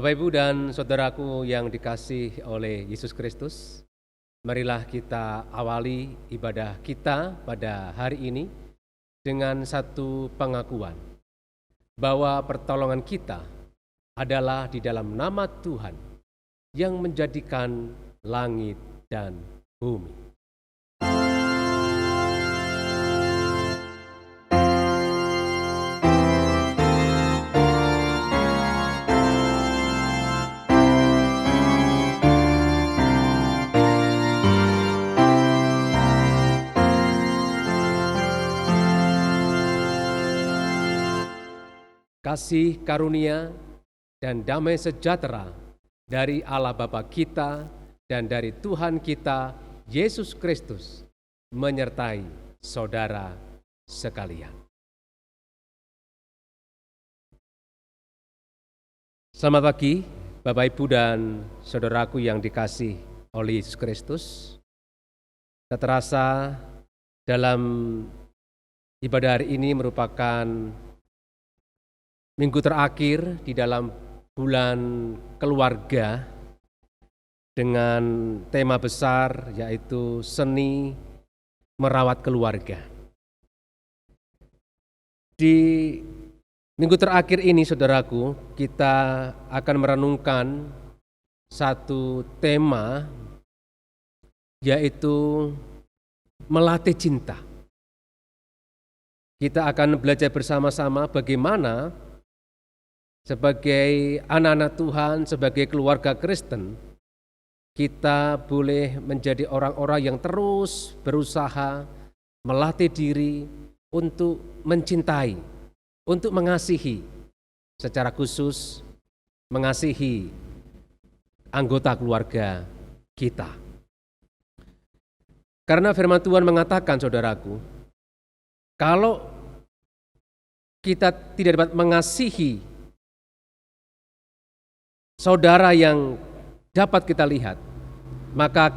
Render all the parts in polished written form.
Bapak, Ibu, dan saudaraku yang dikasihi oleh Yesus Kristus, marilah kita awali ibadah kita pada hari ini dengan satu pengakuan bahwa pertolongan kita adalah di dalam nama Tuhan yang menjadikan langit dan bumi. Kasih karunia dan damai sejahtera dari Allah Bapa kita dan dari Tuhan kita Yesus Kristus menyertai saudara sekalian. Selamat pagi Bapak, Ibu, dan saudaraku yang dikasihi oleh Yesus Kristus. Tak terasa dalam ibadah hari ini merupakan minggu terakhir di dalam bulan keluarga dengan tema besar yaitu seni merawat keluarga. Di minggu terakhir ini, saudaraku, kita akan merenungkan satu tema yaitu melatih cinta. Kita akan belajar bersama-sama bagaimana sebagai anak-anak Tuhan, sebagai keluarga Kristen, kita boleh menjadi orang-orang yang terus berusaha melatih diri untuk mencintai, untuk mengasihi, secara khusus mengasihi anggota keluarga kita. Karena firman Tuhan mengatakan, saudaraku, kalau kita tidak dapat mengasihi saudara yang dapat kita lihat, maka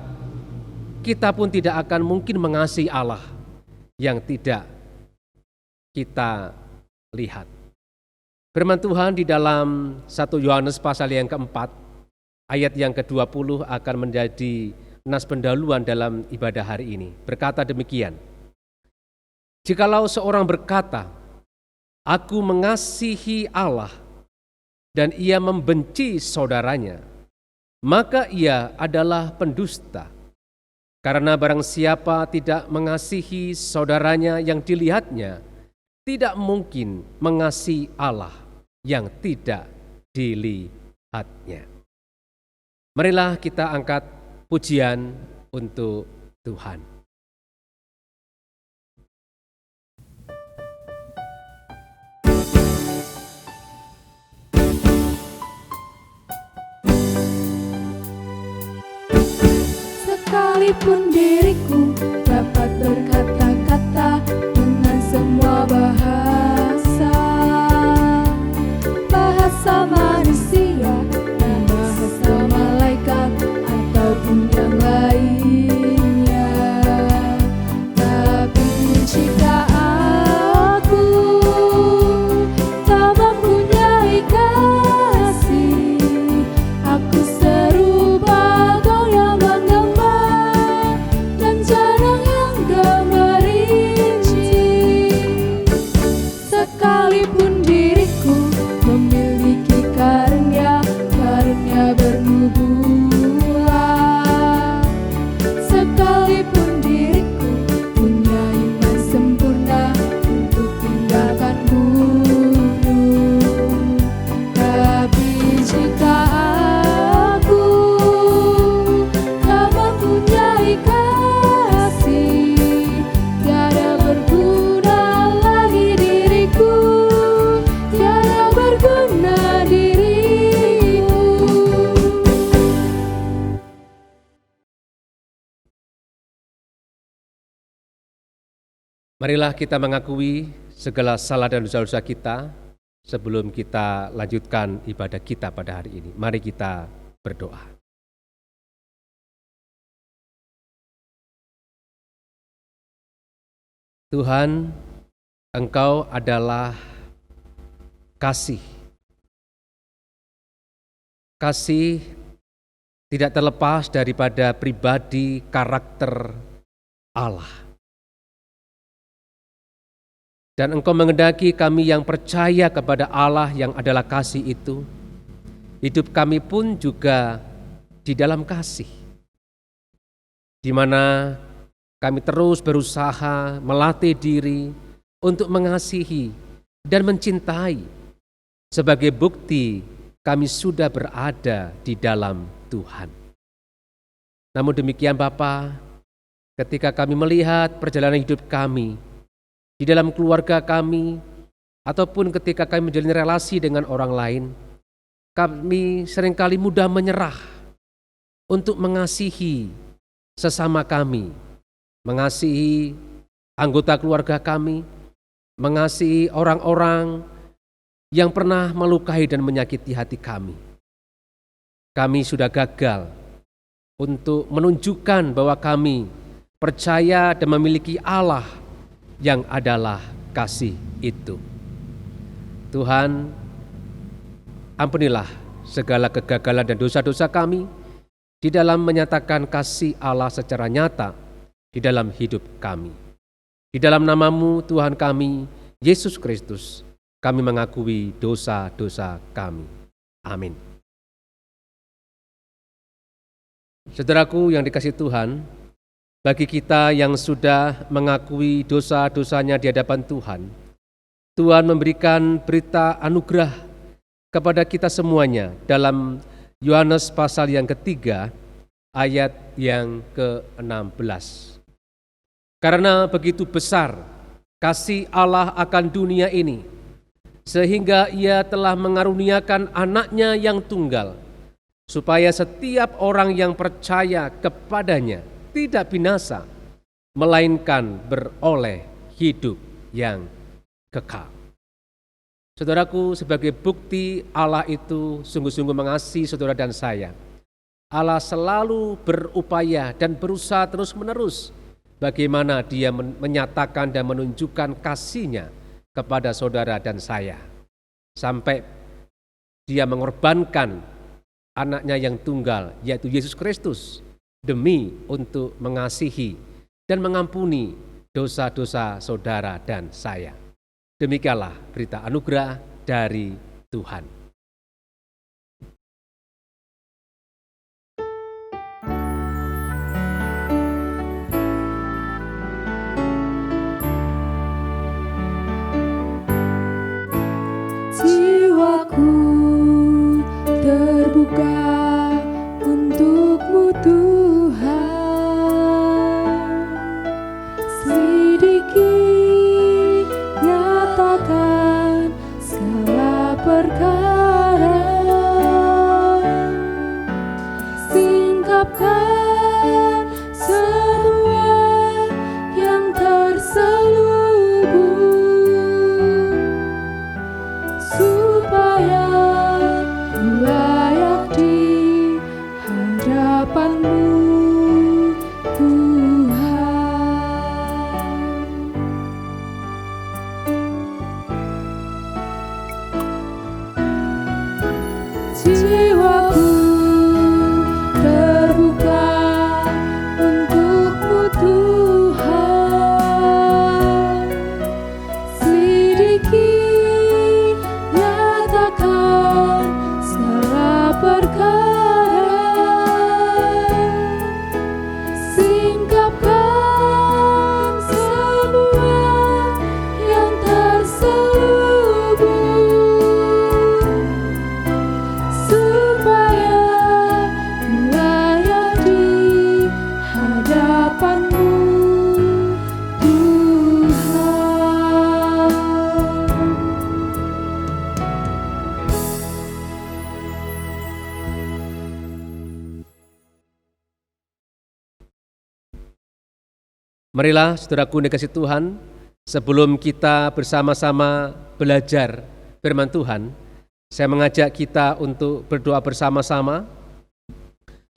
kita pun tidak akan mungkin mengasihi Allah yang tidak kita lihat. Firman Tuhan di dalam 1 Yohanes pasal yang keempat, ayat yang ke-20 akan menjadi nas pendahuluan dalam ibadah hari ini. Berkata demikian, jikalau seorang berkata, aku mengasihi Allah, dan ia membenci saudaranya, maka ia adalah pendusta. Karena barang siapa tidak mengasihi saudaranya yang dilihatnya, tidak mungkin mengasihi Allah yang tidak dilihatnya. Marilah kita angkat pujian untuk Tuhan. Sekalipun diriku dapat berkata-kata dengan semua bahasa manusia dan bahasa malaikat ataupun yang lainnya, tapi jika aku tak mempunyai kasih, aku serupa goyang menggembang dan jarang yang gemerinci. Sekalipun diriku memiliki karunia bernubuat, sekalipun diriku punya iman sempurna untuk tinggalkan gunung, tapi jika aku tak mempunyai kasih, tiada berguna lagi diriku, tiada berguna diriku. Marilah kita mengakui segala salah dan dosa-dosa kita sebelum kita lanjutkan ibadah kita pada hari ini. Mari kita berdoa. Tuhan, Engkau adalah kasih Kasih tidak terlepas daripada pribadi karakter Allah. Dan Engkau mengendaki kami yang percaya kepada Allah yang adalah kasih itu, hidup kami pun juga di dalam kasih, di mana kami terus berusaha melatih diri untuk mengasihi dan mencintai. Sebagai bukti kami sudah berada di dalam Tuhan. Namun demikian Bapa, ketika kami melihat perjalanan hidup kami di dalam keluarga kami, ataupun ketika kami menjalin relasi dengan orang lain, kami seringkali mudah menyerah untuk mengasihi sesama kami, mengasihi anggota keluarga kami, mengasihi orang-orang yang pernah melukai dan menyakiti hati kami. Kami sudah gagal untuk menunjukkan bahwa kami percaya dan memiliki Allah yang adalah kasih itu. Tuhan, ampunilah segala kegagalan dan dosa-dosa kami di dalam menyatakan kasih Allah secara nyata di dalam hidup kami. Di dalam nama-Mu Tuhan kami, Yesus Kristus, kami mengakui dosa-dosa kami. Amin. Saudaraku yang dikasihi Tuhan, bagi kita yang sudah mengakui dosa-dosanya di hadapan Tuhan, Tuhan memberikan berita anugerah kepada kita semuanya dalam Yohanes pasal yang ketiga, ayat yang ke-16. Karena begitu besar kasih Allah akan dunia ini, sehingga Ia telah mengaruniakan anaknya yang tunggal, supaya setiap orang yang percaya kepadanya tidak binasa, melainkan beroleh hidup yang kekal. Saudaraku, sebagai bukti Allah itu sungguh-sungguh mengasihi saudara dan saya, Allah selalu berupaya dan berusaha terus-menerus bagaimana Dia menyatakan dan menunjukkan kasih-Nya kepada saudara dan saya, sampai Dia mengorbankan anaknya yang tunggal, yaitu Yesus Kristus, demi untuk mengasihi dan mengampuni dosa-dosa saudara dan saya. Demikianlah berita anugerah dari Tuhan. Jiwaku terbuka untuk-Mu Tuhan, selidiki, nyatakan segala perkara, singkapkan semua yang terselubung, supaya ku layak di hadapan-Mu Tuhan. Jiwaku terbuka untuk-Mu Tuhan, selidiki, nyatakan segala perkara, singkapkan semua yang terselubung, supaya ku layak di hadapan-Mu Tuhan. Marilah saudaraku dikasihi Tuhan, sebelum kita bersama-sama belajar firman Tuhan, saya mengajak kita untuk berdoa bersama-sama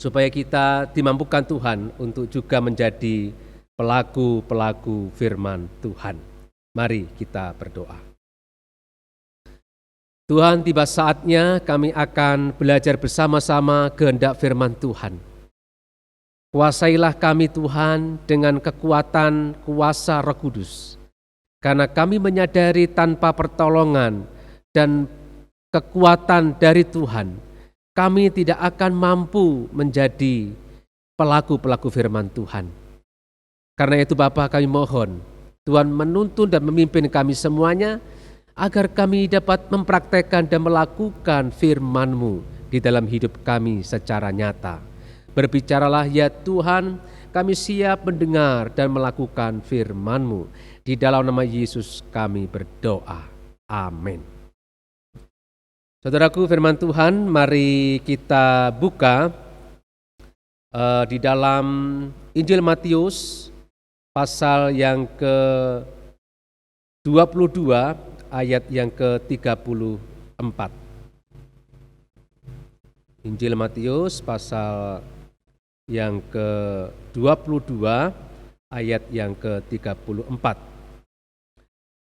supaya kita dimampukan Tuhan untuk juga menjadi pelaku-pelaku firman Tuhan. Mari kita berdoa. Tuhan, tiba saatnya kami akan belajar bersama-sama kehendak firman Tuhan. Kuasailah kami Tuhan dengan kekuatan kuasa Roh Kudus. Karena kami menyadari tanpa pertolongan dan kekuatan dari Tuhan, kami tidak akan mampu menjadi pelaku-pelaku firman Tuhan. Karena itu Bapa, kami mohon Tuhan menuntun dan memimpin kami semuanya, agar kami dapat mempraktekkan dan melakukan firman-Mu di dalam hidup kami secara nyata. Berbicaralah ya Tuhan, kami siap mendengar dan melakukan firman-Mu. Di dalam nama Yesus kami berdoa. Amin. Saudaraku, firman Tuhan, mari kita buka di dalam Injil Matius pasal yang ke-22 ayat yang ke-34. Injil Matius pasal yang ke-22 ayat yang ke-34.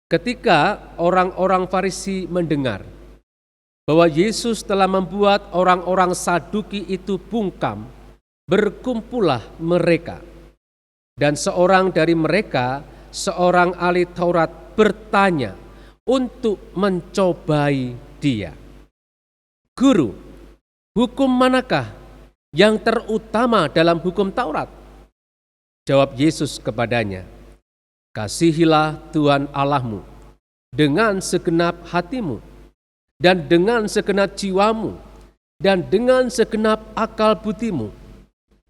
Ketika orang-orang Farisi mendengar bahwa Yesus telah membuat orang-orang Saduki itu bungkam, berkumpullah mereka. Dan seorang dari mereka, seorang ahli Taurat, bertanya untuk mencobai dia. Guru, hukum manakah yang terutama dalam hukum Taurat? Jawab Yesus kepadanya, kasihilah Tuhan Allahmu dengan segenap hatimu, dan dengan segenap jiwamu, dan dengan segenap akal budimu.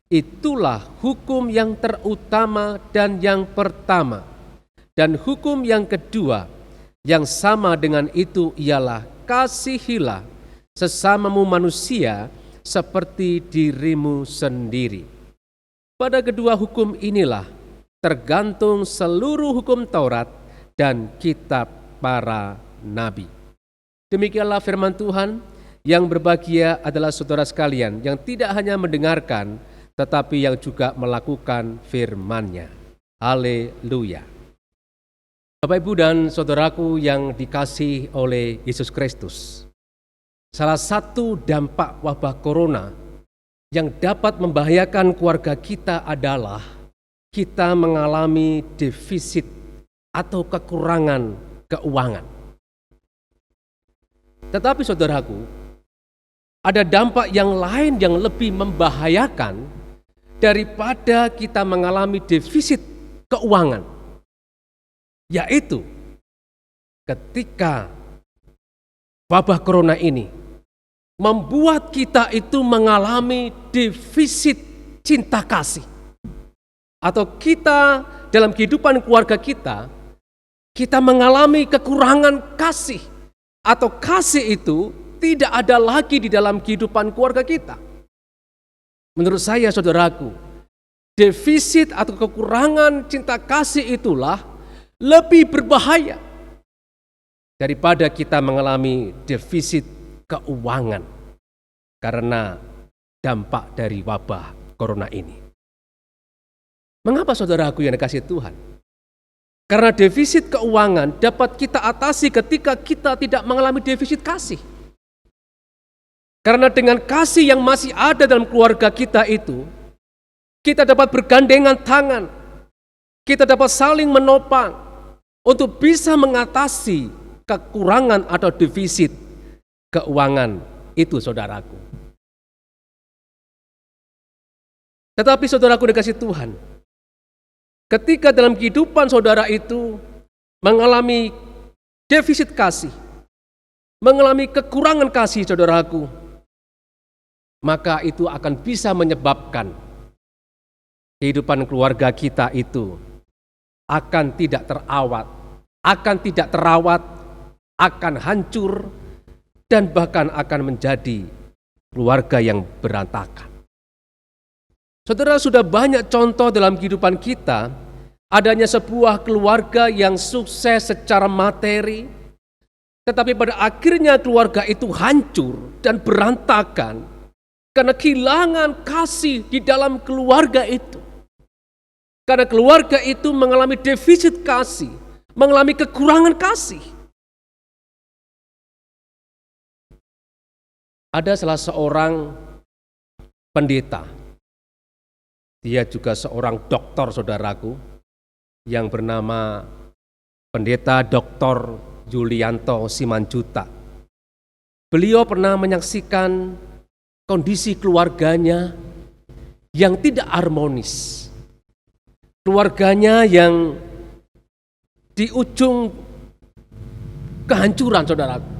Itulah hukum yang terutama dan yang pertama. Dan hukum yang kedua yang sama dengan itu ialah kasihilah sesamamu manusia seperti dirimu sendiri. Pada kedua hukum inilah tergantung seluruh hukum Taurat dan kitab para nabi. Demikianlah firman Tuhan. Yang berbahagia adalah saudara sekalian yang tidak hanya mendengarkan, tetapi yang juga melakukan firman-Nya. Haleluya. Bapak, Ibu, dan saudaraku yang dikasihi oleh Yesus Kristus, salah satu dampak wabah corona yang dapat membahayakan keluarga kita adalah kita mengalami defisit atau kekurangan keuangan. Tetapi saudaraku, ada dampak yang lain yang lebih membahayakan daripada kita mengalami defisit keuangan, yaitu ketika wabah corona ini membuat kita itu mengalami defisit cinta kasih. Atau kita dalam kehidupan keluarga kita mengalami kekurangan kasih. Atau kasih itu tidak ada lagi di dalam kehidupan keluarga kita. Menurut saya, saudaraku, defisit atau kekurangan cinta kasih itulah lebih berbahaya daripada kita mengalami defisit keuangan karena dampak dari wabah corona ini. Mengapa saudaraku yang dikasihi Tuhan? Karena defisit keuangan dapat kita atasi ketika kita tidak mengalami defisit kasih. Karena dengan kasih yang masih ada dalam keluarga kita itu, kita dapat bergandengan tangan, kita dapat saling menopang untuk bisa mengatasi kekurangan atau defisit keuangan itu, saudaraku. Tetapi saudaraku dikasihi Tuhan, ketika dalam kehidupan saudara itu mengalami defisit kasih, mengalami kekurangan kasih, saudaraku, maka itu akan bisa menyebabkan kehidupan keluarga kita itu akan tidak terawat, akan hancur, dan bahkan akan menjadi keluarga yang berantakan. Saudara, sudah banyak contoh dalam kehidupan kita adanya sebuah keluarga yang sukses secara materi, tetapi pada akhirnya keluarga itu hancur dan berantakan karena kehilangan kasih di dalam keluarga itu. Karena keluarga itu mengalami defisit kasih, mengalami kekurangan kasih. Ada salah seorang pendeta, dia juga seorang doktor saudaraku, yang bernama Pendeta Dr. Yulianto Simanjuta. Beliau pernah menyaksikan kondisi keluarganya yang tidak harmonis. Keluarganya yang di ujung kehancuran, saudaraku.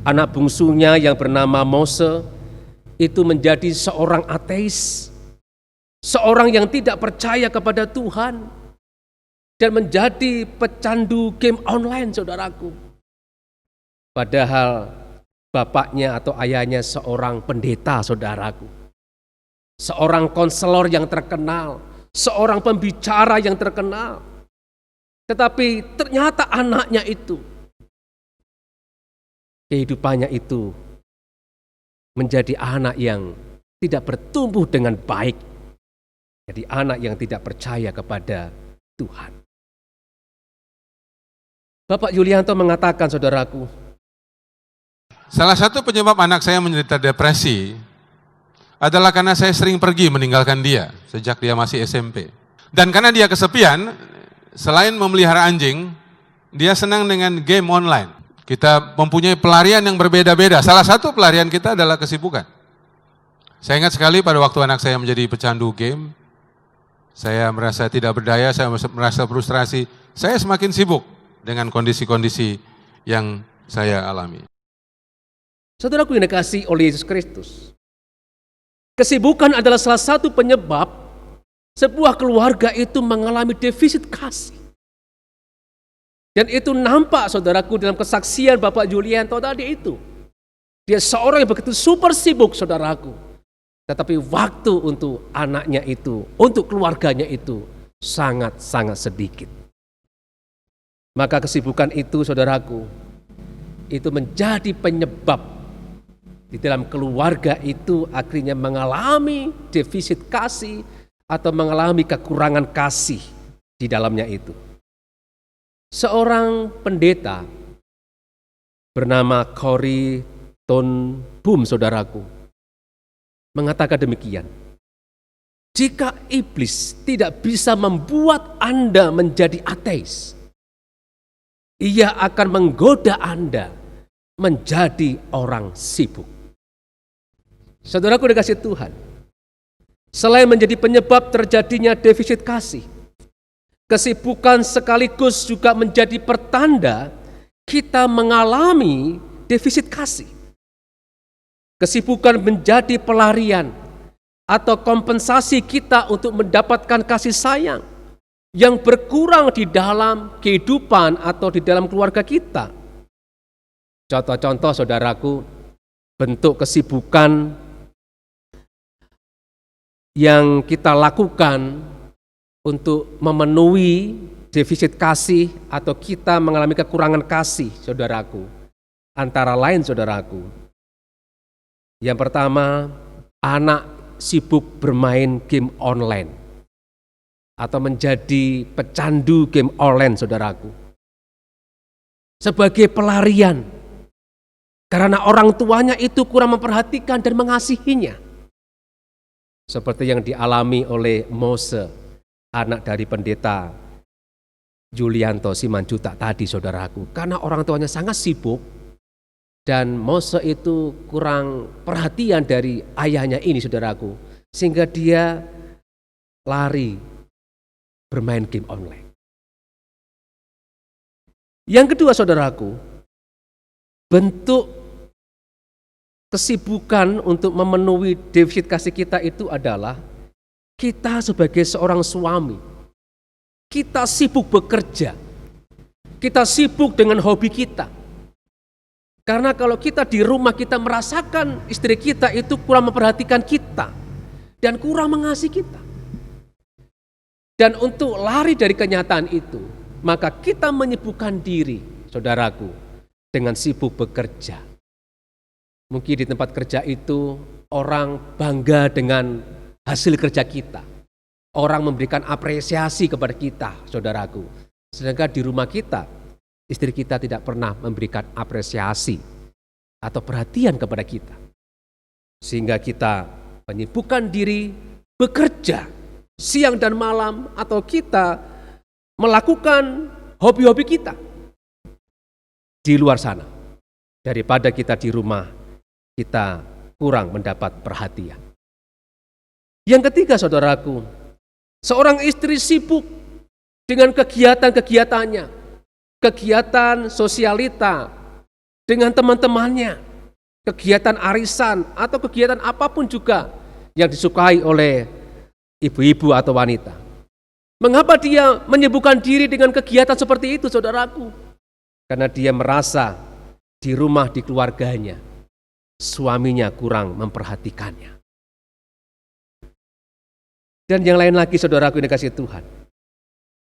Anak bungsunya yang bernama Mose itu menjadi seorang ateis, seorang yang tidak percaya kepada Tuhan, dan menjadi pecandu game online, saudaraku. Padahal bapaknya atau ayahnya seorang pendeta, saudaraku. Seorang konselor yang terkenal, seorang pembicara yang terkenal. Tetapi ternyata anaknya itu, kehidupannya itu menjadi anak yang tidak bertumbuh dengan baik. Jadi anak yang tidak percaya kepada Tuhan. Bapak Yulianto mengatakan, saudaraku, salah satu penyebab anak saya menderita depresi adalah karena saya sering pergi meninggalkan dia sejak dia masih SMP. Dan karena dia kesepian, selain memelihara anjing, dia senang dengan game online. Kita mempunyai pelarian yang berbeda-beda. Salah satu pelarian kita adalah kesibukan. Saya ingat sekali pada waktu anak saya menjadi pecandu game, saya merasa tidak berdaya, saya merasa frustrasi. Saya semakin sibuk dengan kondisi-kondisi yang saya alami. Saudaraku yang dikasihi oleh Yesus Kristus, kesibukan adalah salah satu penyebab sebuah keluarga itu mengalami defisit kasih. Dan itu nampak, saudaraku, dalam kesaksian Bapak Yulianto tadi itu. Dia seorang yang begitu super sibuk, saudaraku. Tetapi waktu untuk anaknya itu, untuk keluarganya itu sangat-sangat sedikit. Maka kesibukan itu, saudaraku, itu menjadi penyebab di dalam keluarga itu akhirnya mengalami defisit kasih atau mengalami kekurangan kasih di dalamnya itu. Seorang pendeta bernama Corrie ten Boom, saudaraku, mengatakan demikian. Jika iblis tidak bisa membuat Anda menjadi ateis, ia akan menggoda Anda menjadi orang sibuk. Saudaraku dikasihi Tuhan, selain menjadi penyebab terjadinya defisit kasih, kesibukan sekaligus juga menjadi pertanda kita mengalami defisit kasih. Kesibukan menjadi pelarian atau kompensasi kita untuk mendapatkan kasih sayang yang berkurang di dalam kehidupan atau di dalam keluarga kita. Contoh-contoh, saudaraku, bentuk kesibukan yang kita lakukan untuk memenuhi defisit kasih atau kita mengalami kekurangan kasih, saudaraku. Antara lain, saudaraku, yang pertama, anak sibuk bermain game online atau menjadi pecandu game online, saudaraku. Sebagai pelarian, karena orang tuanya itu kurang memperhatikan dan mengasihinya. Seperti yang dialami oleh Mose, anak dari pendeta Yulianto Simanjuta tadi, saudaraku. Karena orang tuanya sangat sibuk dan Mose itu kurang perhatian dari ayahnya ini, saudaraku. Sehingga dia lari bermain game online. Yang kedua, saudaraku, bentuk kesibukan untuk memenuhi defisit kasih kita itu adalah kita sebagai seorang suami. Kita sibuk bekerja. Kita sibuk dengan hobi kita. Karena kalau kita di rumah kita merasakan istri kita itu kurang memperhatikan kita dan kurang mengasihi kita. Dan untuk lari dari kenyataan itu, maka kita menyibukkan diri, saudaraku, dengan sibuk bekerja. Mungkin di tempat kerja itu orang bangga dengan hasil kerja kita. Orang memberikan apresiasi kepada kita, saudaraku. Sedangkan di rumah kita, istri kita tidak pernah memberikan apresiasi atau perhatian kepada kita. Sehingga kita menyibukkan diri bekerja siang dan malam, atau kita melakukan hobi-hobi kita di luar sana. Daripada kita di rumah, kita kurang mendapat perhatian. Yang ketiga, saudaraku, seorang istri sibuk dengan kegiatan-kegiatannya, kegiatan sosialita dengan teman-temannya, kegiatan arisan atau kegiatan apapun juga yang disukai oleh ibu-ibu atau wanita. Mengapa dia menyibukkan diri dengan kegiatan seperti itu, saudaraku? Karena dia merasa di rumah, di keluarganya, suaminya kurang memperhatikannya. Dan yang lain lagi, saudaraku yang dikasihi Tuhan,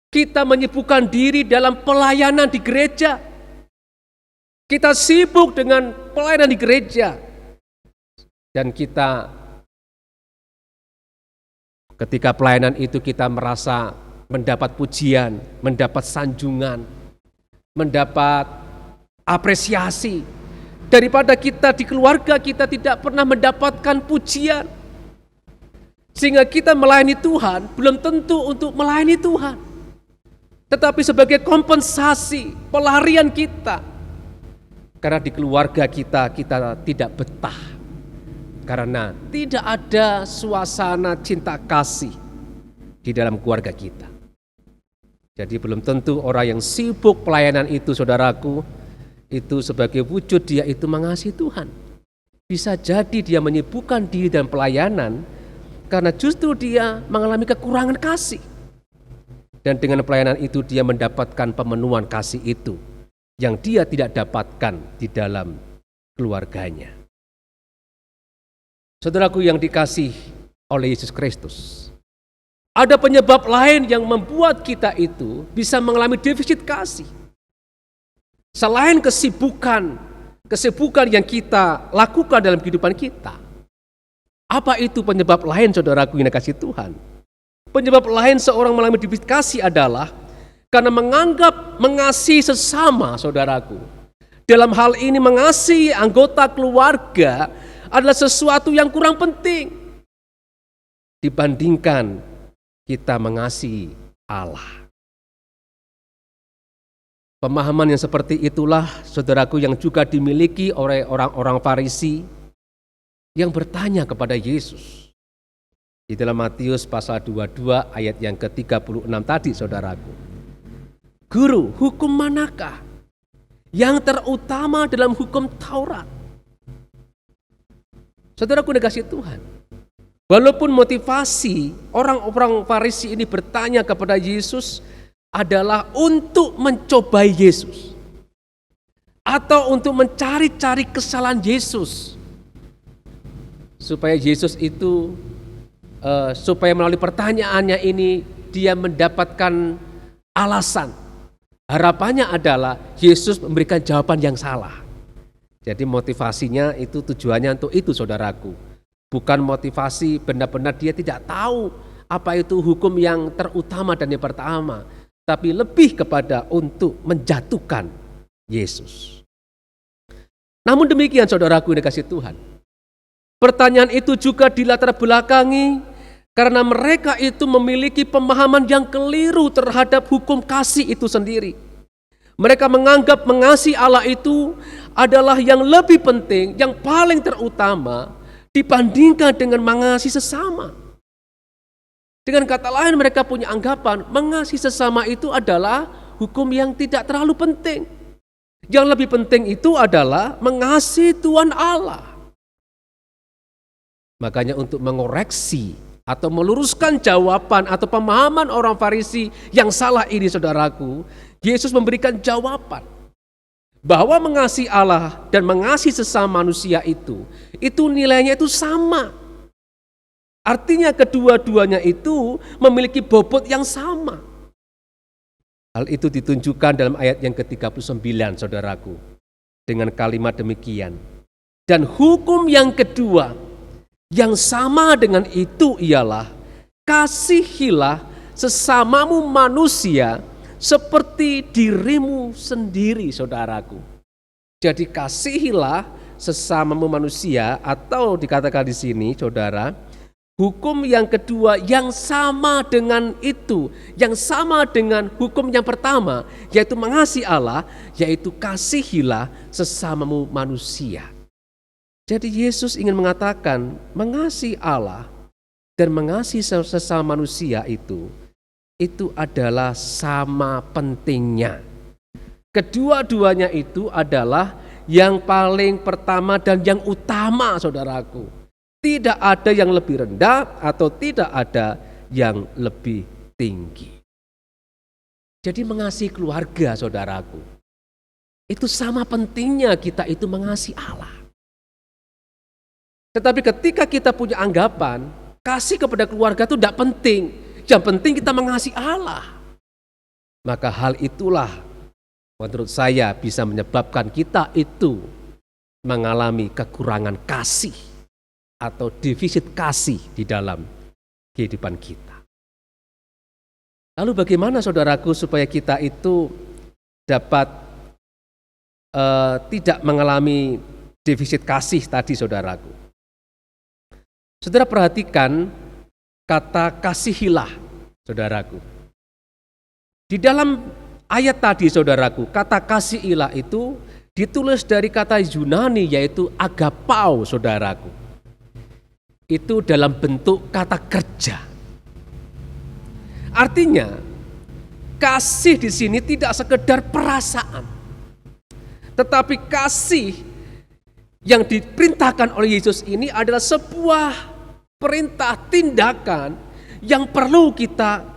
kita menyibukkan diri dalam pelayanan di gereja. Kita sibuk dengan pelayanan di gereja. Dan kita, ketika pelayanan itu kita merasa mendapat pujian, mendapat sanjungan, mendapat apresiasi. Daripada kita di keluarga kita tidak pernah mendapatkan pujian. Sehingga kita melayani Tuhan belum tentu untuk melayani Tuhan, tetapi sebagai kompensasi pelarian kita. Karena di keluarga kita tidak betah, karena tidak ada suasana cinta kasih di dalam keluarga kita. Jadi belum tentu orang yang sibuk pelayanan itu, saudaraku, itu sebagai wujud dia itu mengasihi Tuhan. Bisa jadi dia menyibukkan diri dalam pelayanan karena justru dia mengalami kekurangan kasih. Dan dengan pelayanan itu dia mendapatkan pemenuhan kasih itu yang dia tidak dapatkan di dalam keluarganya. Saudaraku yang dikasih oleh Yesus Kristus, ada penyebab lain yang membuat kita itu bisa mengalami defisit kasih. Selain kesibukan yang kita lakukan dalam kehidupan kita, apa itu penyebab lain, saudaraku yang dikasihi Tuhan? Penyebab lain seorang mengalami defisit kasih adalah karena menganggap mengasihi sesama, saudaraku. Dalam hal ini mengasihi anggota keluarga adalah sesuatu yang kurang penting dibandingkan kita mengasihi Allah. Pemahaman yang seperti itulah, saudaraku, yang juga dimiliki oleh orang-orang Farisi yang bertanya kepada Yesus. Di dalam Matius pasal 22 ayat yang ke-36 tadi, saudaraku. Guru, hukum manakah yang terutama dalam hukum Taurat? Saudaraku dikasihi Tuhan, walaupun motivasi orang-orang Farisi ini bertanya kepada Yesus adalah untuk mencobai Yesus atau untuk mencari-cari kesalahan Yesus, supaya Yesus itu supaya melalui pertanyaannya ini dia mendapatkan alasan. Harapannya adalah Yesus memberikan jawaban yang salah. Jadi motivasinya itu, tujuannya untuk itu, saudaraku. Bukan motivasi benar-benar dia tidak tahu apa itu hukum yang terutama dan yang pertama, tapi lebih kepada untuk menjatuhkan Yesus. Namun demikian, saudaraku yang dikasihi Tuhan, pertanyaan itu juga dilatar belakangi karena mereka itu memiliki pemahaman yang keliru terhadap hukum kasih itu sendiri. Mereka menganggap mengasihi Allah itu adalah yang lebih penting, yang paling terutama dibandingkan dengan mengasihi sesama. Dengan kata lain, mereka punya anggapan mengasihi sesama itu adalah hukum yang tidak terlalu penting. Yang lebih penting itu adalah mengasihi Tuhan Allah. Makanya untuk mengoreksi atau meluruskan jawaban atau pemahaman orang Farisi yang salah ini, saudaraku, Yesus memberikan jawaban bahwa mengasihi Allah dan mengasihi sesama manusia itu nilainya itu sama. Artinya kedua-duanya itu memiliki bobot yang sama. Hal itu ditunjukkan dalam ayat yang ke-39, saudaraku, dengan kalimat demikian. Dan hukum yang kedua yang sama dengan itu ialah kasihilah sesamamu manusia seperti dirimu sendiri, saudaraku. Jadi kasihilah sesamamu manusia, atau dikatakan di sini saudara, hukum yang kedua yang sama dengan itu, yang sama dengan hukum yang pertama, yaitu mengasihi Allah, yaitu kasihilah sesamamu manusia. Jadi Yesus ingin mengatakan mengasihi Allah dan mengasihi sesama manusia itu adalah sama pentingnya. Kedua-duanya itu adalah yang paling pertama dan yang utama, saudaraku. Tidak ada yang lebih rendah atau tidak ada yang lebih tinggi. Jadi mengasihi keluarga, saudaraku, itu sama pentingnya kita itu mengasihi Allah. Tetapi ketika kita punya anggapan kasih kepada keluarga itu tidak penting, yang penting kita mengasihi Allah, maka hal itulah menurut saya bisa menyebabkan kita itu mengalami kekurangan kasih atau defisit kasih di dalam kehidupan kita. Lalu bagaimana saudaraku supaya kita itu dapat tidak mengalami defisit kasih tadi, saudaraku? Saudara perhatikan kata kasihilah, saudaraku. Di dalam ayat tadi, saudaraku, kata kasihilah itu ditulis dari kata Yunani yaitu agapao, saudaraku. Itu dalam bentuk kata kerja. Artinya, kasih di sini tidak sekedar perasaan, tetapi kasih yang diperintahkan oleh Yesus ini adalah sebuah perintah tindakan yang perlu kita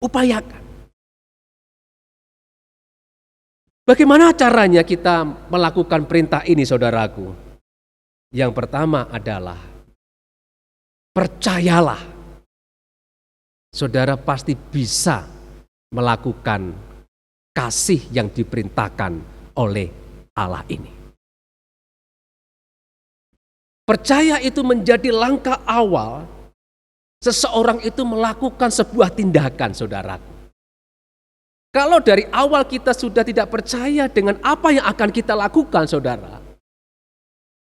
upayakan. Bagaimana caranya kita melakukan perintah ini, saudaraku? Yang pertama adalah percayalah, saudara pasti bisa melakukan kasih yang diperintahkan oleh Allah ini. Percaya itu menjadi langkah awal seseorang itu melakukan sebuah tindakan, saudaraku. Kalau dari awal kita sudah tidak percaya dengan apa yang akan kita lakukan, saudara,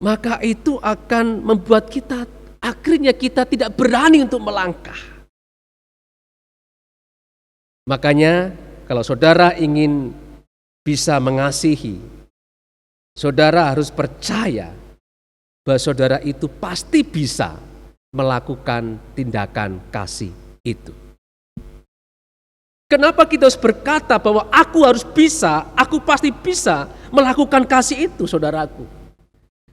maka itu akan membuat kita akhirnya kita tidak berani untuk melangkah. Makanya kalau saudara ingin bisa mengasihi, saudara harus percaya bahwa saudara itu pasti bisa melakukan tindakan kasih itu. Kenapa kita harus berkata bahwa aku harus bisa, aku pasti bisa melakukan kasih itu, saudaraku?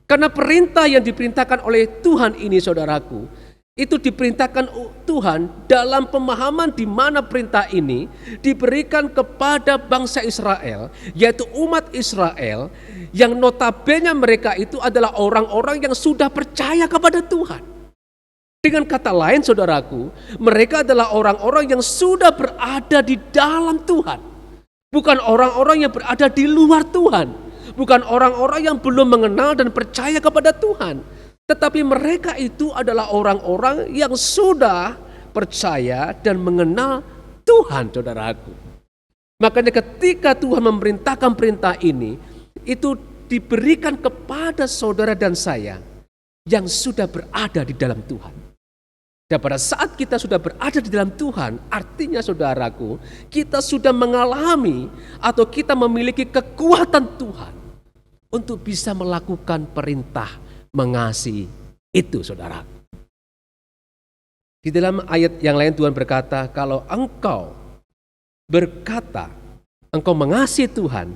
Karena perintah yang diperintahkan oleh Tuhan ini, saudaraku, itu diperintahkan Tuhan dalam pemahaman di mana perintah ini diberikan kepada bangsa Israel, yaitu umat Israel yang notabene mereka itu adalah orang-orang yang sudah percaya kepada Tuhan. Dengan kata lain, saudaraku, mereka adalah orang-orang yang sudah berada di dalam Tuhan, bukan orang-orang yang berada di luar Tuhan, bukan orang-orang yang belum mengenal dan percaya kepada Tuhan. Tetapi mereka itu adalah orang-orang yang sudah percaya dan mengenal Tuhan, saudaraku. Makanya ketika Tuhan memerintahkan perintah ini, itu diberikan kepada saudara dan saya yang sudah berada di dalam Tuhan. Dan pada saat kita sudah berada di dalam Tuhan, artinya saudaraku, kita sudah mengalami atau kita memiliki kekuatan Tuhan untuk bisa melakukan perintah mengasihi itu, saudara. Di dalam ayat yang lain Tuhan berkata, kalau engkau berkata engkau mengasihi Tuhan,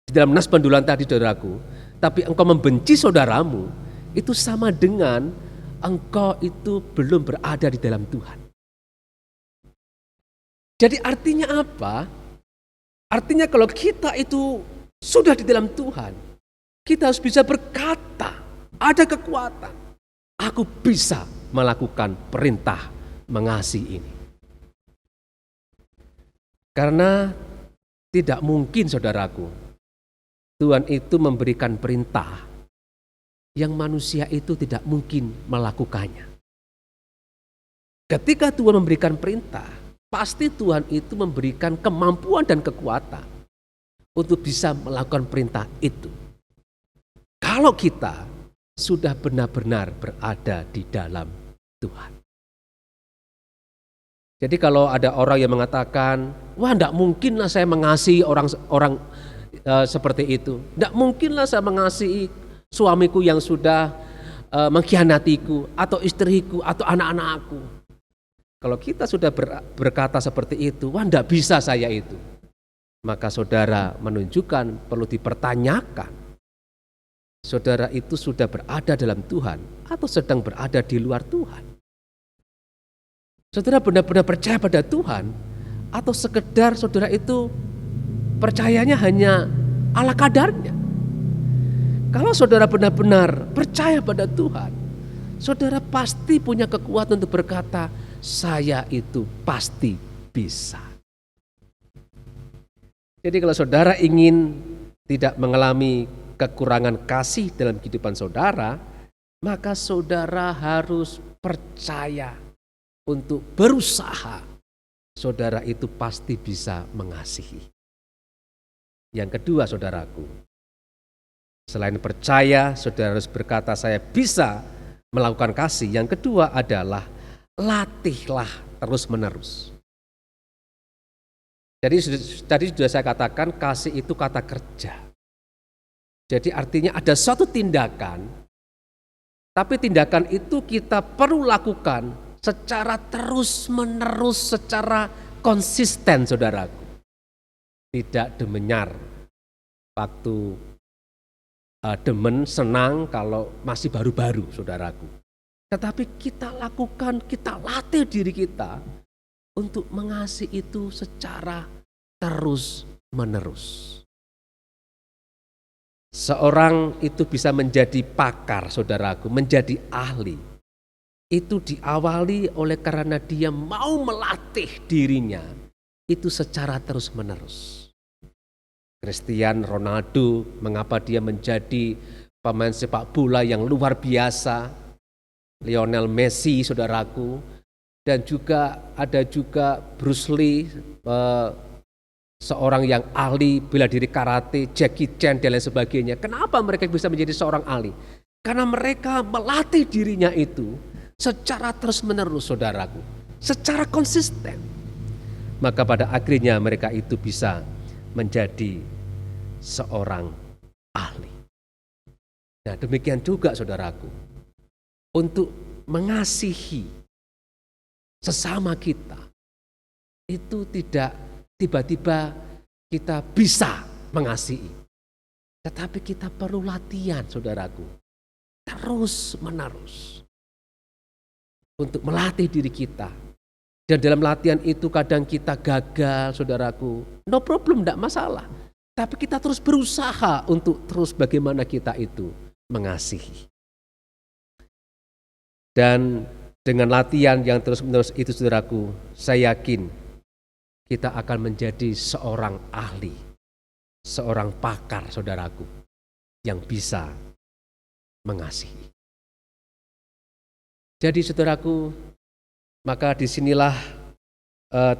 di dalam nas pendulan tadi, saudaraku, tapi engkau membenci saudaramu, itu sama dengan engkau itu belum berada di dalam Tuhan. Jadi artinya apa? Artinya kalau kita itu sudah di dalam Tuhan, kita harus bisa berkata, ada kekuatan, aku bisa melakukan perintah mengasihi ini. Karena tidak mungkin, saudaraku, Tuhan itu memberikan perintah yang manusia itu tidak mungkin melakukannya. Ketika Tuhan memberikan perintah, pasti Tuhan itu memberikan kemampuan dan kekuatan untuk bisa melakukan perintah itu. kalau kita sudah benar-benar berada di dalam Tuhan. Jadi kalau ada orang yang mengatakan, wah enggak mungkinlah saya mengasihi orang seperti itu. Enggak mungkinlah saya mengasihi suamiku yang sudah mengkhianatiku, atau istriku, atau anak-anakku. Kalau kita sudah berkata seperti itu, wah enggak bisa saya itu. Maka saudara menunjukkan perlu dipertanyakan. Saudara itu sudah berada dalam Tuhan atau sedang berada di luar Tuhan. Saudara benar-benar percaya pada Tuhan atau sekedar saudara itu percayanya hanya ala kadarnya. Kalau saudara benar-benar percaya pada Tuhan, saudara pasti punya kekuatan untuk berkata, saya itu pasti bisa. Jadi kalau saudara ingin tidak mengalami kekurangan kasih dalam kehidupan saudara, maka saudara harus percaya untuk berusaha, saudara itu pasti bisa mengasihi. Yang kedua saudaraku, selain percaya, saudara harus berkata saya bisa melakukan kasih. Yang kedua adalah latihlah terus menerus. Jadi tadi sudah saya katakan kasih itu kata kerja. Jadi artinya ada suatu tindakan, tapi tindakan itu kita perlu lakukan secara terus-menerus, secara konsisten saudaraku. Tidak demenyar, waktu demen, senang kalau masih baru-baru saudaraku. Tetapi kita lakukan, kita latih diri kita untuk mengasihi itu secara terus-menerus. Seorang itu bisa menjadi pakar saudaraku, menjadi ahli. Itu diawali oleh karena dia mau melatih dirinya itu secara terus-menerus. Cristiano Ronaldo, mengapa dia menjadi pemain sepak bola yang luar biasa? Lionel Messi saudaraku, dan juga ada juga Bruce Lee, seorang yang ahli bela diri karate, Jackie Chan dan lain sebagainya. Kenapa mereka bisa menjadi seorang ahli? Karena mereka melatih dirinya itu secara terus-menerus saudaraku, secara konsisten. Maka pada akhirnya mereka itu bisa menjadi seorang ahli. Nah demikian juga saudaraku, untuk mengasihi sesama kita, itu tidak tiba-tiba kita bisa mengasihi. Tetapi kita perlu latihan saudaraku, terus-menerus. Untuk melatih diri kita. Dan dalam latihan itu kadang kita gagal saudaraku. No problem, tidak masalah. Tapi kita terus berusaha untuk terus bagaimana kita itu mengasihi. Dan dengan latihan yang terus-menerus itu saudaraku, saya yakin kita akan menjadi seorang ahli, seorang pakar saudaraku yang bisa mengasihi. Jadi saudaraku, maka disinilah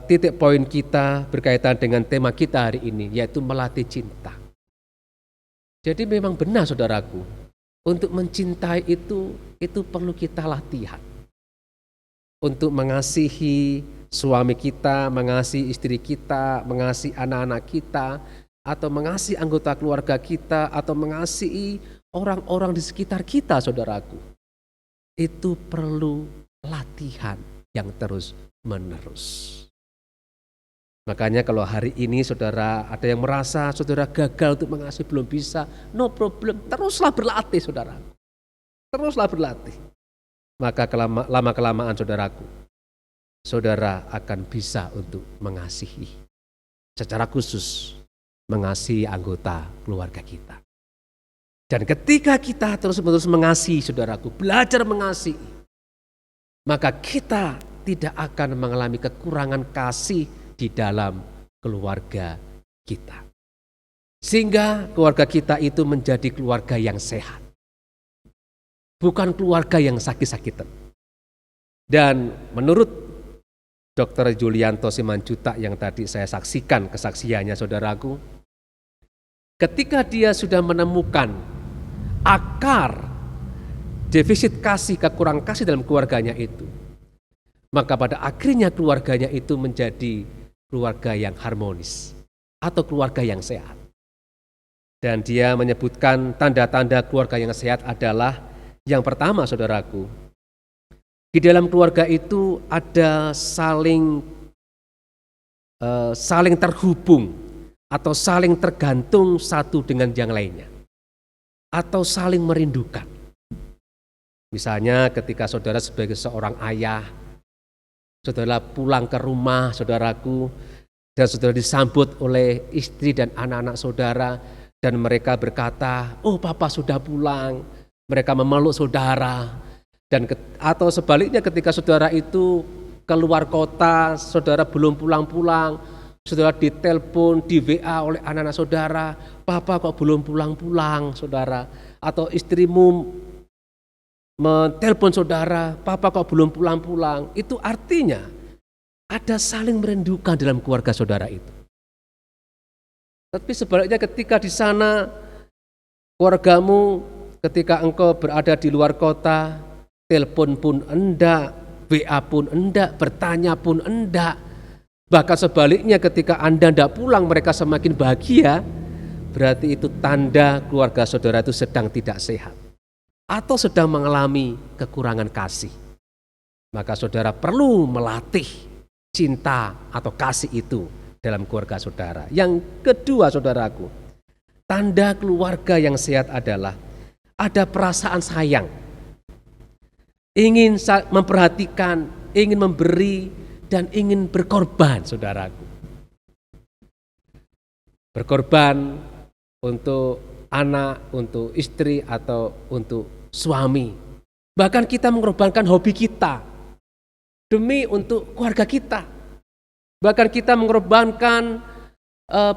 titik poin kita berkaitan dengan tema kita hari ini, yaitu melatih cinta. Jadi memang benar saudaraku, untuk mencintai itu perlu kita latihan. Untuk mengasihi suami kita, mengasihi istri kita, mengasihi anak-anak kita, atau mengasihi anggota keluarga kita, atau mengasihi orang-orang di sekitar kita saudaraku. Itu perlu latihan yang terus-menerus. Makanya kalau hari ini saudara ada yang merasa saudara gagal untuk mengasihi, belum bisa, no problem, teruslah berlatih saudara. Teruslah berlatih. Maka lama-kelamaan saudaraku, saudara akan bisa untuk mengasihi. Secara khusus mengasihi anggota keluarga kita. Dan ketika kita terus-menerus mengasihi saudaraku, belajar mengasihi, maka kita tidak akan mengalami kekurangan kasih di dalam keluarga kita. Sehingga keluarga kita itu menjadi keluarga yang sehat. Bukan keluarga yang sakit-sakitan. Dan menurut Dr. Julianto Simanjuta yang tadi saya saksikan kesaksiannya saudaraku, ketika dia sudah menemukan akar defisit kasih, kekurangan kasih dalam keluarganya itu, maka pada akhirnya keluarganya itu menjadi keluarga yang harmonis atau keluarga yang sehat. Dan dia menyebutkan tanda-tanda keluarga yang sehat adalah yang pertama, saudaraku, di dalam keluarga itu ada saling terhubung atau saling tergantung satu dengan yang lainnya, atau saling merindukan. Misalnya ketika saudara sebagai seorang ayah, saudara pulang ke rumah saudaraku, dan saudara disambut oleh istri dan anak-anak saudara, dan mereka berkata, "Oh, papa sudah pulang." Mereka memeluk saudara. Atau sebaliknya ketika saudara itu keluar kota, saudara belum pulang-pulang, saudara ditelepon, di WA oleh anak-anak saudara, "Papa kok belum pulang-pulang," saudara. Atau istrimu mentelepon saudara, "Papa kok belum pulang-pulang." Itu artinya ada saling merindukan dalam keluarga saudara itu. Tapi sebaliknya ketika di sana keluargamu, ketika engkau berada di luar kota, telepon pun enggak, WA pun enggak, bertanya pun enggak. Bahkan sebaliknya ketika Anda enggak pulang mereka semakin bahagia, berarti itu tanda keluarga saudara itu sedang tidak sehat atau sedang mengalami kekurangan kasih. Maka saudara perlu melatih cinta atau kasih itu dalam keluarga saudara. Yang kedua, saudaraku, tanda keluarga yang sehat adalah ada perasaan sayang, ingin memperhatikan, ingin memberi, dan ingin berkorban, saudaraku. Berkorban untuk anak, untuk istri, atau untuk suami. Bahkan kita mengorbankan hobi kita demi untuk keluarga kita. Bahkan kita mengorbankan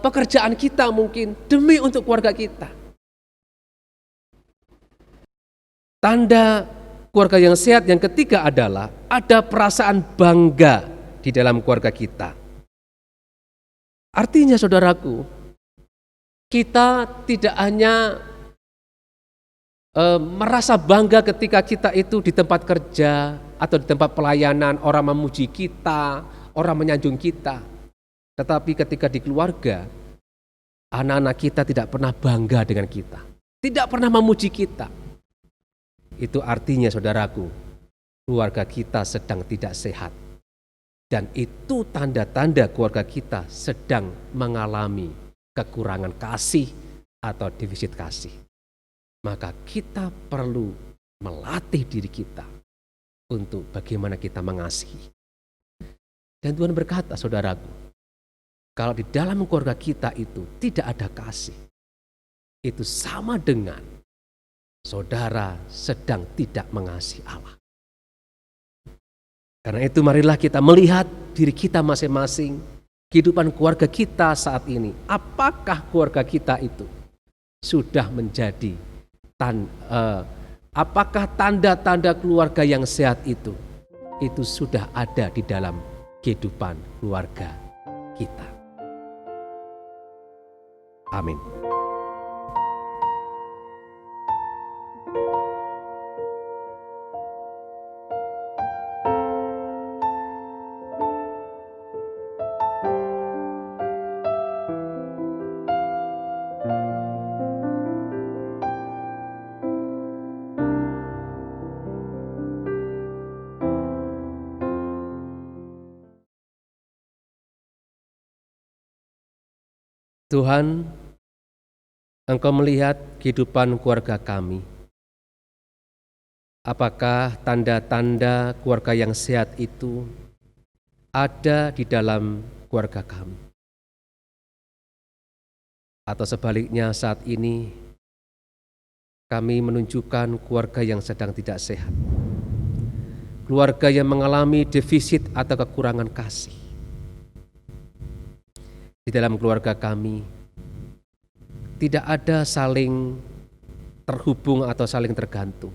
pekerjaan kita mungkin demi untuk keluarga kita. Tanda keluarga yang sehat yang ketiga adalah ada perasaan bangga di dalam keluarga kita. Artinya saudaraku, kita tidak hanya merasa bangga ketika kita itu di tempat kerja atau di tempat pelayanan, orang memuji kita, orang menyanjung kita. Tetapi ketika di keluarga, anak-anak kita tidak pernah bangga dengan kita, tidak pernah memuji kita. Itu artinya saudaraku, keluarga kita sedang tidak sehat. Dan itu tanda-tanda keluarga kita sedang mengalami kekurangan kasih atau defisit kasih. Maka kita perlu melatih diri kita untuk bagaimana kita mengasihi. Dan Tuhan berkata, saudaraku, kalau di dalam keluarga kita itu tidak ada kasih, itu sama dengan saudara sedang tidak mengasihi Allah. Karena itu marilah kita melihat diri kita masing-masing, kehidupan keluarga kita saat ini. Apakah keluarga kita itu sudah menjadi apakah tanda-tanda keluarga yang sehat itu sudah ada di dalam kehidupan keluarga kita. Amin. Tuhan, Engkau melihat kehidupan keluarga kami. Apakah tanda-tanda keluarga yang sehat itu ada di dalam keluarga kami? Atau sebaliknya saat ini kami menunjukkan keluarga yang sedang tidak sehat. Keluarga yang mengalami defisit atau kekurangan kasih. Di dalam keluarga kami tidak ada saling terhubung atau saling tergantung,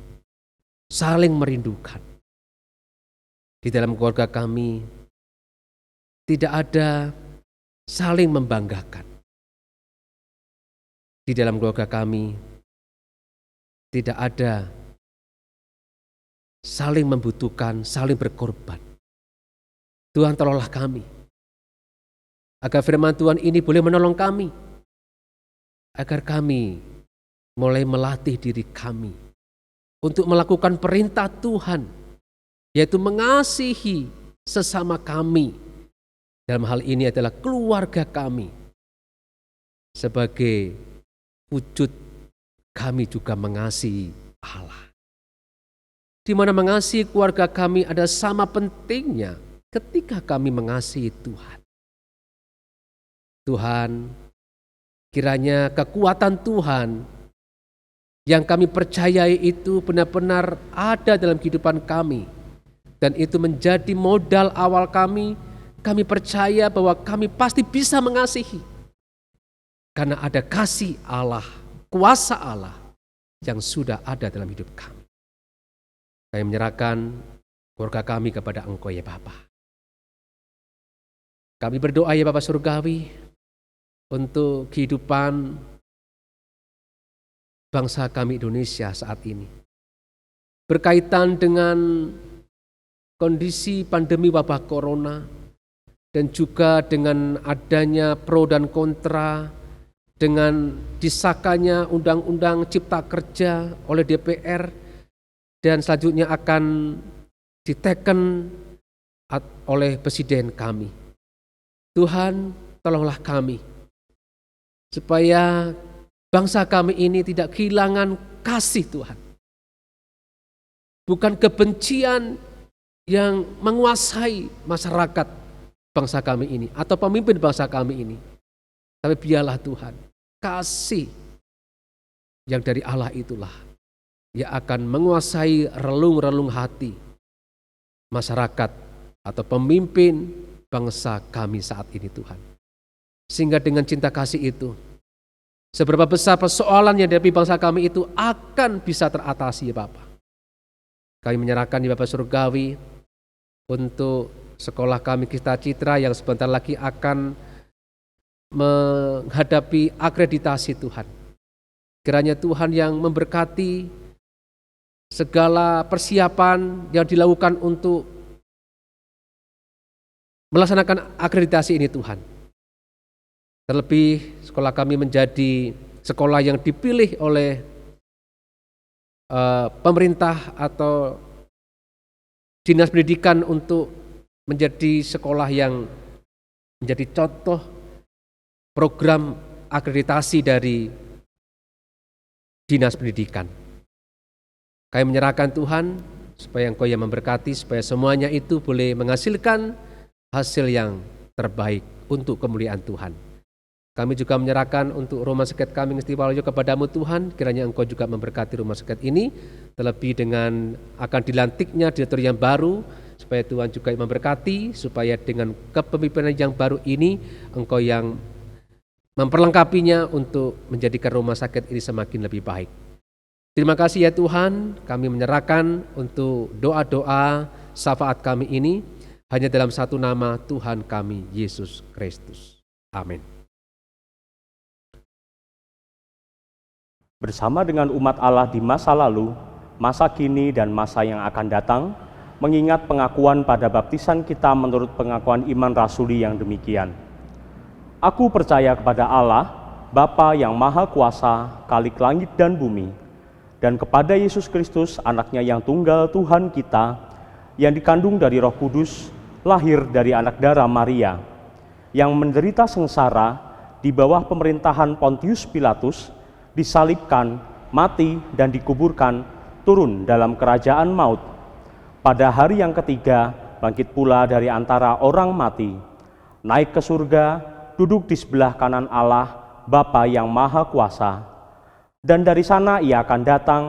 saling merindukan. Di dalam keluarga kami tidak ada saling membanggakan. Di dalam keluarga kami tidak ada saling membutuhkan, saling berkorban. Tuhan tolonglah kami, agar firman Tuhan ini boleh menolong kami, agar kami mulai melatih diri kami untuk melakukan perintah Tuhan, yaitu mengasihi sesama kami. Dalam hal ini adalah keluarga kami. Sebagai wujud kami juga mengasihi Allah. Di mana mengasihi keluarga kami ada sama pentingnya ketika kami mengasihi Tuhan. Tuhan, kiranya kekuatan Tuhan yang kami percayai itu benar-benar ada dalam kehidupan kami. Dan itu menjadi modal awal kami. Kami percaya bahwa kami pasti bisa mengasihi. Karena ada kasih Allah, kuasa Allah yang sudah ada dalam hidup kami. Kami menyerahkan keluarga kami kepada Engkau ya Bapa. Kami berdoa ya Bapa Surgawi untuk kehidupan bangsa kami Indonesia saat ini. Berkaitan dengan kondisi pandemi wabah corona dan juga dengan adanya pro dan kontra, dengan disahkannya Undang-Undang Cipta Kerja oleh DPR dan selanjutnya akan diteken oleh Presiden kami. Tuhan, tolonglah kami supaya bangsa kami ini tidak kehilangan kasih Tuhan. Bukan kebencian yang menguasai masyarakat bangsa kami ini atau pemimpin bangsa kami ini. Tapi biarlah Tuhan, kasih yang dari Allah itulah yang akan menguasai relung-relung hati masyarakat atau pemimpin bangsa kami saat ini Tuhan. Sehingga dengan cinta kasih itu, seberapa besar persoalan yang dihadapi bangsa kami itu akan bisa teratasi ya Bapak. Kami menyerahkan di Bapak Surgawi untuk sekolah kami Kista Citra yang sebentar lagi akan menghadapi akreditasi Tuhan. Kiranya Tuhan yang memberkati segala persiapan yang dilakukan untuk melaksanakan akreditasi ini Tuhan. Terlebih sekolah kami menjadi sekolah yang dipilih oleh pemerintah atau dinas pendidikan untuk menjadi sekolah yang menjadi contoh program akreditasi dari dinas pendidikan. Kami menyerahkan Tuhan supaya Engkau yang memberkati, supaya semuanya itu boleh menghasilkan hasil yang terbaik untuk kemuliaan Tuhan. Kami juga menyerahkan untuk rumah sakit kami Ngesti Waluyo kepadamu Tuhan, kiranya Engkau juga memberkati rumah sakit ini, terlebih dengan akan dilantiknya direktur yang baru, supaya Tuhan juga memberkati, supaya dengan kepemimpinan yang baru ini, Engkau yang memperlengkapinya untuk menjadikan rumah sakit ini semakin lebih baik. Terima kasih ya Tuhan, kami menyerahkan untuk doa-doa syafaat kami ini, hanya dalam satu nama Tuhan kami, Yesus Kristus. Amin. Bersama dengan umat Allah di masa lalu, masa kini, dan masa yang akan datang, mengingat pengakuan pada baptisan kita menurut pengakuan iman rasuli yang demikian. Aku percaya kepada Allah, Bapa yang Maha Kuasa, Khalik langit dan bumi, dan kepada Yesus Kristus, anaknya yang tunggal Tuhan kita, yang dikandung dari Roh Kudus, lahir dari anak darah Maria, yang menderita sengsara di bawah pemerintahan Pontius Pilatus, disalibkan, mati, dan dikuburkan, turun dalam kerajaan maut. Pada hari yang ketiga, bangkit pula dari antara orang mati, naik ke surga, duduk di sebelah kanan Allah, Bapa yang Maha Kuasa. Dan dari sana ia akan datang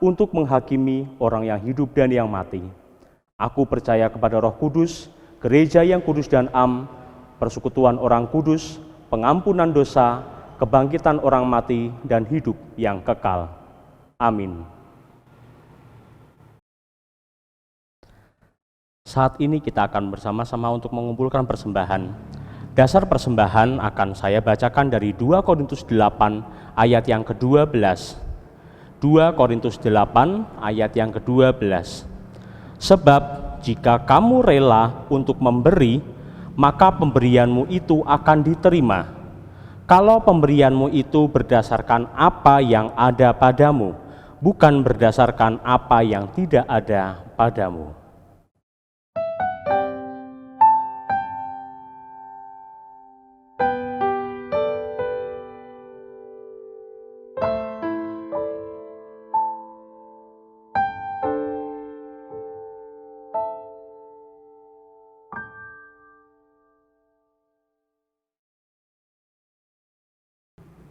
untuk menghakimi orang yang hidup dan yang mati. Aku percaya kepada Roh Kudus, gereja yang kudus dan am, persekutuan orang kudus, pengampunan dosa, kebangkitan orang mati, dan hidup yang kekal. Amin. Saat ini kita akan bersama-sama untuk mengumpulkan persembahan. Dasar persembahan akan saya bacakan dari 2 Korintus 8 ayat yang ke-12. 2 Korintus 8 ayat yang ke-12. Sebab jika kamu rela untuk memberi, maka pemberianmu itu akan diterima. Kalau pemberianmu itu berdasarkan apa yang ada padamu, bukan berdasarkan apa yang tidak ada padamu.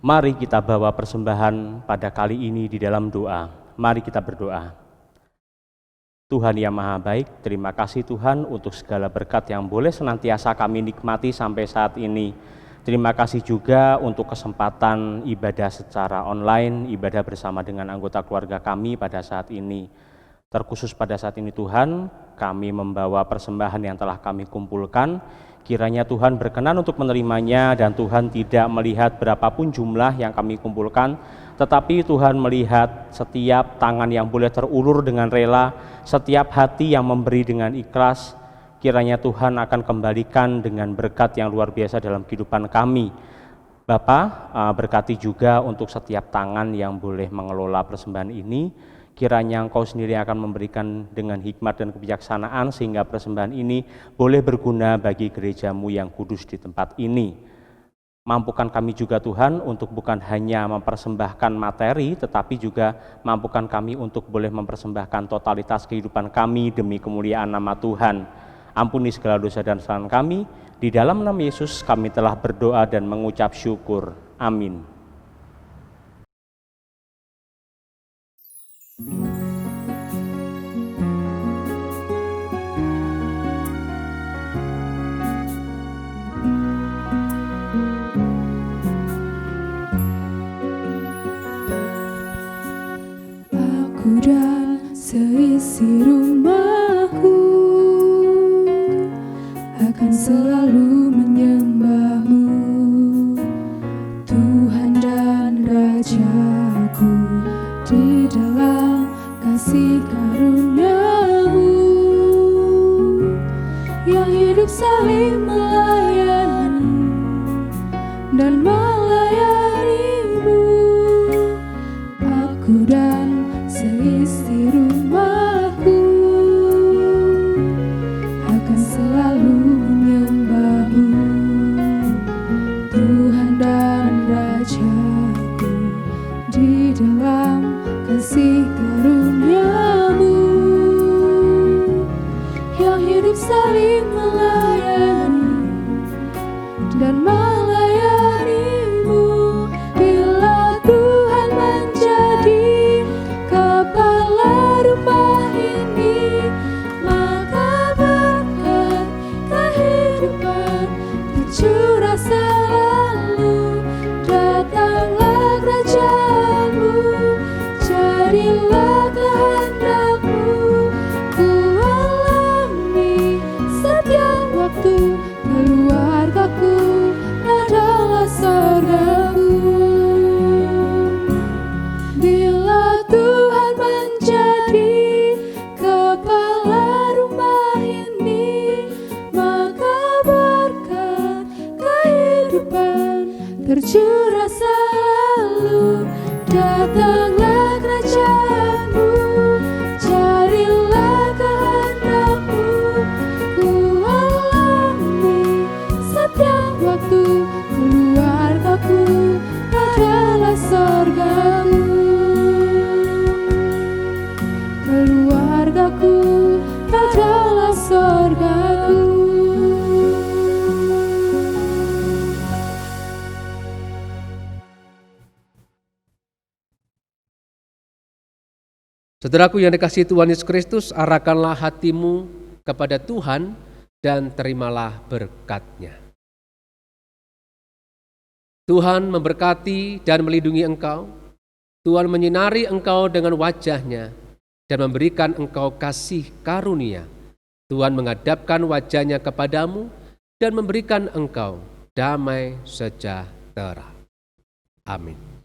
Mari kita bawa persembahan pada kali ini di dalam doa. Mari kita berdoa. Tuhan yang Maha Baik, terima kasih Tuhan untuk segala berkat yang boleh senantiasa kami nikmati sampai saat ini. Terima kasih juga untuk kesempatan ibadah secara online, ibadah bersama dengan anggota keluarga kami pada saat ini. Terkhusus pada saat ini Tuhan, kami membawa persembahan yang telah kami kumpulkan. Kiranya Tuhan berkenan untuk menerimanya dan Tuhan tidak melihat berapapun jumlah yang kami kumpulkan, tetapi Tuhan melihat setiap tangan yang boleh terulur dengan rela, setiap hati yang memberi dengan ikhlas. Kiranya Tuhan akan kembalikan dengan berkat yang luar biasa dalam kehidupan kami. Bapa, berkati juga untuk setiap tangan yang boleh mengelola persembahan ini. Kiranya Engkau sendiri akan memberikan dengan hikmat dan kebijaksanaan sehingga persembahan ini boleh berguna bagi gereja-Mu yang kudus di tempat ini. Mampukan kami juga Tuhan untuk bukan hanya mempersembahkan materi, tetapi juga mampukan kami untuk boleh mempersembahkan totalitas kehidupan kami demi kemuliaan nama Tuhan. Ampuni segala dosa dan kesalahan kami. Di dalam nama Yesus kami telah berdoa dan mengucap syukur. Amin. Aku dan seisi rumahku akan selalu menyembah-Mu, Tuhan dan Rajaku, di dalam kasih karunia-Mu yang hidup saling melayani dan melayani-Mu. Aku dan seisi rumahku akan selalu menyembah-Mu, Tuhan dan Rajaku, di dalam kasih karunia-Mu yang hidup saling melayani dan melayani-Mu. Bila Tuhan menjadi kepala rumah ini, maka berkat kehidupan tercurah selalu. Datanglah kerajaan-Mu, jadilah kehendak-Mu, ku alami setiap waktu. Keluargaku adalah surga-Mu. Bila Tuhan menjadi kepala rumah ini, maka berkat kehidupan tercurah selalu. Datanglah kerajaan-Mu, jadilah kehendak-Mu, ku alami setiap waktu. Keluargaku adalah surga-Mu. Keluargaku adalah surga-Ku. Saudaraku yang dikasihi Tuhan Yesus Kristus, arahkanlah hatimu kepada Tuhan dan terimalah berkat-Nya. Tuhan memberkati dan melindungi engkau. Tuhan menyinari engkau dengan wajah-Nya dan memberikan engkau kasih karunia. Tuhan menghadapkan wajah-Nya kepadamu dan memberikan engkau damai sejahtera. Amin.